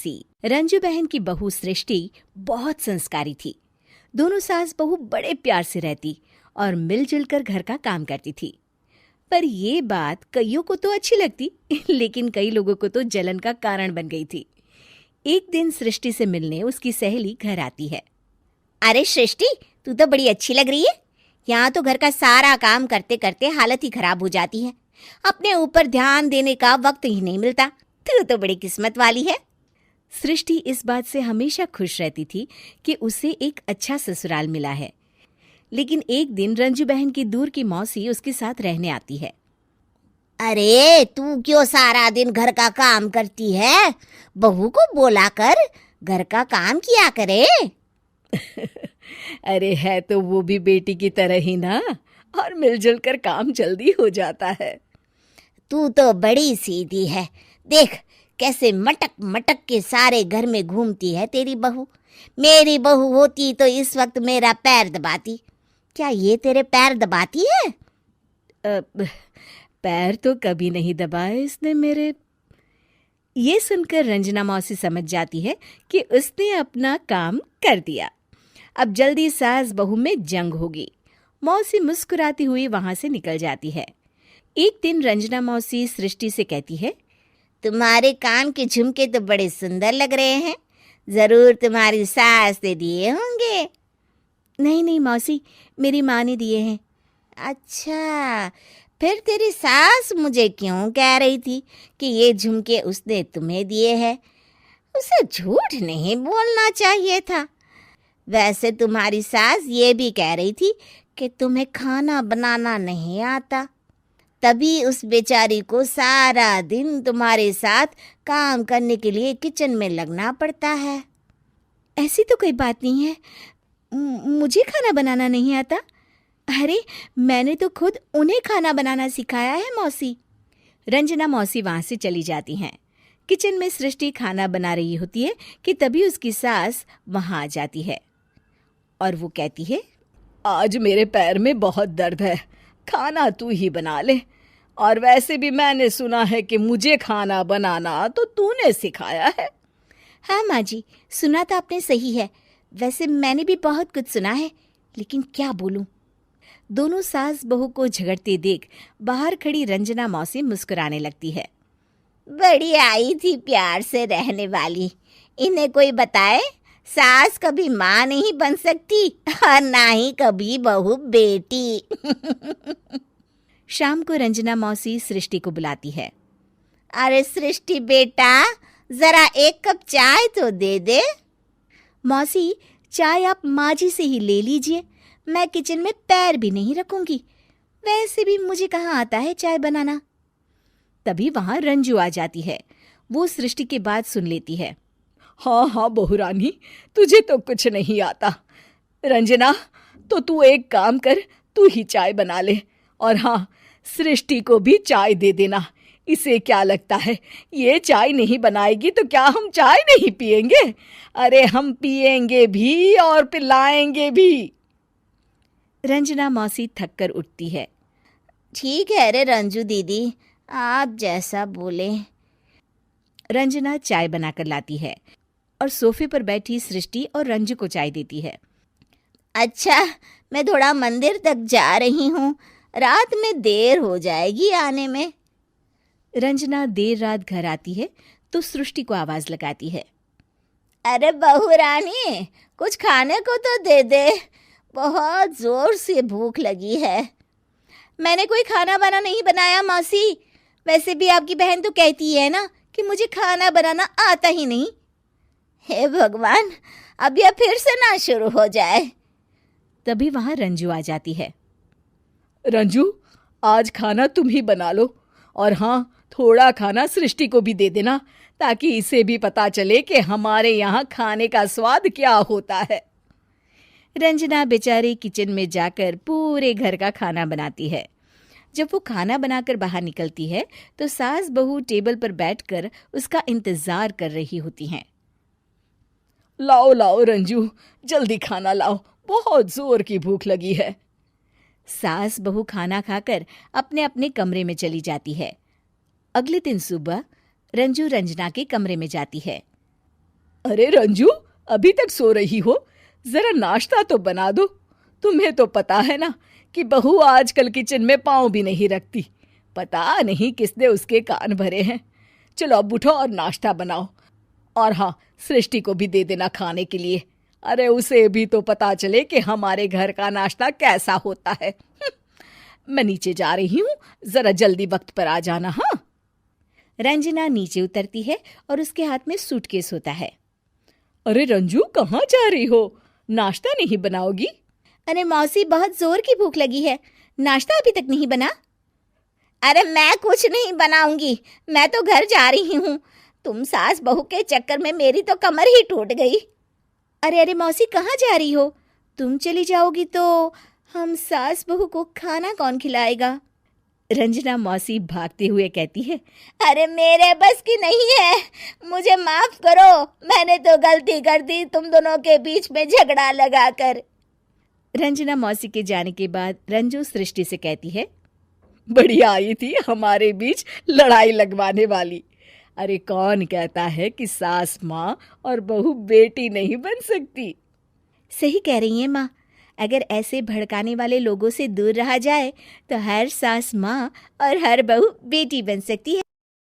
मौसी। रंजू बहन की बहू सृष्टि बहुत संस्कारी थी। दोनों सास बहू बड़े प्यार से रहती और मिलजुल कर घर का काम करती थी। पर ये बात कईयों को तो अच्छी लगती, लेकिन कई लोगों को तो जलन का कारण बन गई थी। एक दिन सृष्टि से मिलने उसकी सहेली घर आती है। अरे सृष्टि, तू तो बड़ी अच्छी लग रही है। यहाँ तो घर का सारा काम करते करते हालत ही खराब हो जाती है। अपने ऊपर ध्यान देने का वक्त ही नहीं मिलता। तू तो बड़ी किस्मत वाली है। सृष्टि इस बात से हमेशा खुश रहती थी कि उसे एक अच्छा ससुराल मिला है। लेकिन एक दिन रंजू बहन की दूर की मौसी उसके साथ रहने आती है। अरे तू क्यों सारा दिन घर का काम करती है? बहू को बोला कर घर का काम किया करे। अरे है तो वो भी बेटी की तरह ही ना, और मिलजुल कर काम जल्दी हो जाता है। तू तो बड़ी सीधी है। देख कैसे मटक मटक के सारे घर में घूमती है तेरी बहू। मेरी बहू होती तो इस वक्त मेरा पैर दबाती। क्या ये तेरे पैर दबाती है? पैर तो कभी नहीं दबाए इसने मेरे। ये सुनकर रंजना मौसी समझ जाती है कि उसने अपना काम कर दिया। अब जल्दी सास बहू में जंग होगी। मौसी मुस्कुराती हुई वहां से निकल जाती है। एक दिन रंजना मौसी सृष्टि से कहती है, तुम्हारे कान के झुमके तो बड़े सुंदर लग रहे हैं। जरूर तुम्हारी सास ने दिए होंगे। नहीं मौसी, मेरी माँ ने दिए हैं। अच्छा, फिर तेरी सास मुझे क्यों कह रही थी कि ये झुमके उसने तुम्हें दिए हैं? उसे झूठ नहीं बोलना चाहिए था। वैसे तुम्हारी सास ये भी कह रही थी कि तुम्हें खाना बनाना नहीं आता, तभी उस बेचारी को सारा दिन तुम्हारे साथ काम करने के लिए किचन में लगना पड़ता है। ऐसी तो कोई बात नहीं है। मुझे खाना बनाना नहीं आता। अरे मैंने तो खुद उन्हें खाना बनाना सिखाया है मौसी। रंजना मौसी वहां से चली जाती हैं। किचन में सृष्टि खाना बना रही होती है कि तभी उसकी सास वहां आ जाती है और वो कहती है, आज मेरे पैर में बहुत दर्द है, खाना तू ही बना ले। और वैसे भी मैंने सुना है कि मुझे खाना बनाना तो तूने सिखाया है। हाँ माँ जी, सुना तो आपने सही है। वैसे मैंने भी बहुत कुछ सुना है, लेकिन क्या बोलूं। दोनों सास बहू को झगड़ते देख बाहर खड़ी रंजना मौसी मुस्कुराने लगती है। बड़ी आई थी प्यार से रहने वाली। इन्हें कोई बताए सास कभी माँ नहीं बन सकती और ना ही कभी बहू बेटी। शाम को रंजना मौसी सृष्टि को बुलाती है। अरे सृष्टि बेटा, जरा एक कप चाय तो दे दे। मौसी, चाय आप माँ जी से ही ले लीजिए। मैं किचन में पैर भी नहीं रखूंगी। वैसे भी मुझे कहाँ आता है चाय बनाना। तभी वहां रंजू आ जाती है। वो सृष्टि की बात सुन लेती है। हाँ बहू रानी, तुझे तो कुछ नहीं आता। रंजना, तो तू एक काम कर, तू ही चाय बना ले। और हाँ, सृष्टि को भी चाय दे देना। इसे क्या लगता है ये चाय नहीं बनाएगी तो क्या हम चाय नहीं पिएंगे? अरे हम पिएंगे भी और पिलाएंगे भी। रंजना मौसी थक कर उठती है। ठीक है रे रंजू दीदी, आप जैसा बोले। रंजना चाय बनाकर लाती है और सोफे पर बैठी सृष्टि और रंजू को चाय देती है। अच्छा, मैं थोड़ा मंदिर तक जा रही हूँ, रात में देर हो जाएगी आने में। रंजना देर रात घर आती है तो सृष्टि को आवाज लगाती है। अरे बहू रानी, कुछ खाने को तो दे दे, बहुत जोर से भूख लगी है। मैंने कोई खाना वाना नहीं बनाया मौसी। वैसे भी आपकी बहन तो कहती है ना कि मुझे खाना बनाना आता ही नहीं। हे भगवान, अब यह फिर से ना शुरू हो जाए। तभी वहां रंजू आ जाती है। रंजू, आज खाना तुम ही बना लो, और हाँ, थोड़ा खाना सृष्टि को भी दे देना, ताकि इसे भी पता चले कि हमारे यहाँ खाने का स्वाद क्या होता है। रंजना बेचारी किचन में जाकर पूरे घर का खाना बनाती है। जब वो खाना बनाकर बाहर निकलती है तो सास बहू टेबल पर बैठकर उसका इंतजार कर रही होती हैं। लाओ रंजू, जल्दी खाना लाओ, बहुत जोर की भूख लगी है। सास बहू खाना खाकर अपने अपने कमरे में चली जाती है। अगले दिन सुबह रंजू रंजना के कमरे में जाती है। अरे रंजू, अभी तक सो रही हो? जरा नाश्ता तो बना दो। तुम्हें तो पता है ना कि बहू आजकल किचन में पाँव भी नहीं रखती। पता नहीं किसने उसके कान भरे हैं। चलो अब उठो और नाश्ता बनाओ। और हाँ, सृष्टि को भी दे देना खाने के लिए। अरे उसे भी तो पता चले कि हमारे घर का नाश्ता कैसा होता है। मैं नीचे जा रही हूँ, जरा जल्दी वक्त पर आ जाना। हाँ। रंजना नीचे उतरती है और उसके हाथ में सूटकेस होता है। अरे रंजू, कहाँ जा रही हो? नाश्ता नहीं बनाओगी? अरे मौसी, बहुत जोर की भूख लगी है, नाश्ता अभी तक नहीं बना। अरे मैं कुछ नहीं बनाऊंगी, मैं तो घर जा रही हूँ। तुम सास बहू के चक्कर में मेरी तो कमर ही टूट गई। अरे अरे मौसी, कहाँ जा रही हो? तुम चली जाओगी तो हम सास बहू को खाना कौन खिलाएगा? रंजना मौसी भागते हुए कहती है। अरे मेरे बस की नहीं है, मुझे माफ करो। मैंने तो गलती कर दी तुम दोनों के बीच में झगड़ा लगाकर। रंजना मौसी के जाने के बाद रंजू सृष्टि से कहती है। बढ़िया आई थी हमारे बीच लड़ाई लगवाने वाली। अरे कौन कहता है कि सास माँ और बहू बेटी नहीं बन सकती? सही कह रही हैं माँ। अगर ऐसे भड़काने वाले लोगों से दूर रहा जाए तो हर सास माँ और हर बहू बेटी बन सकती है।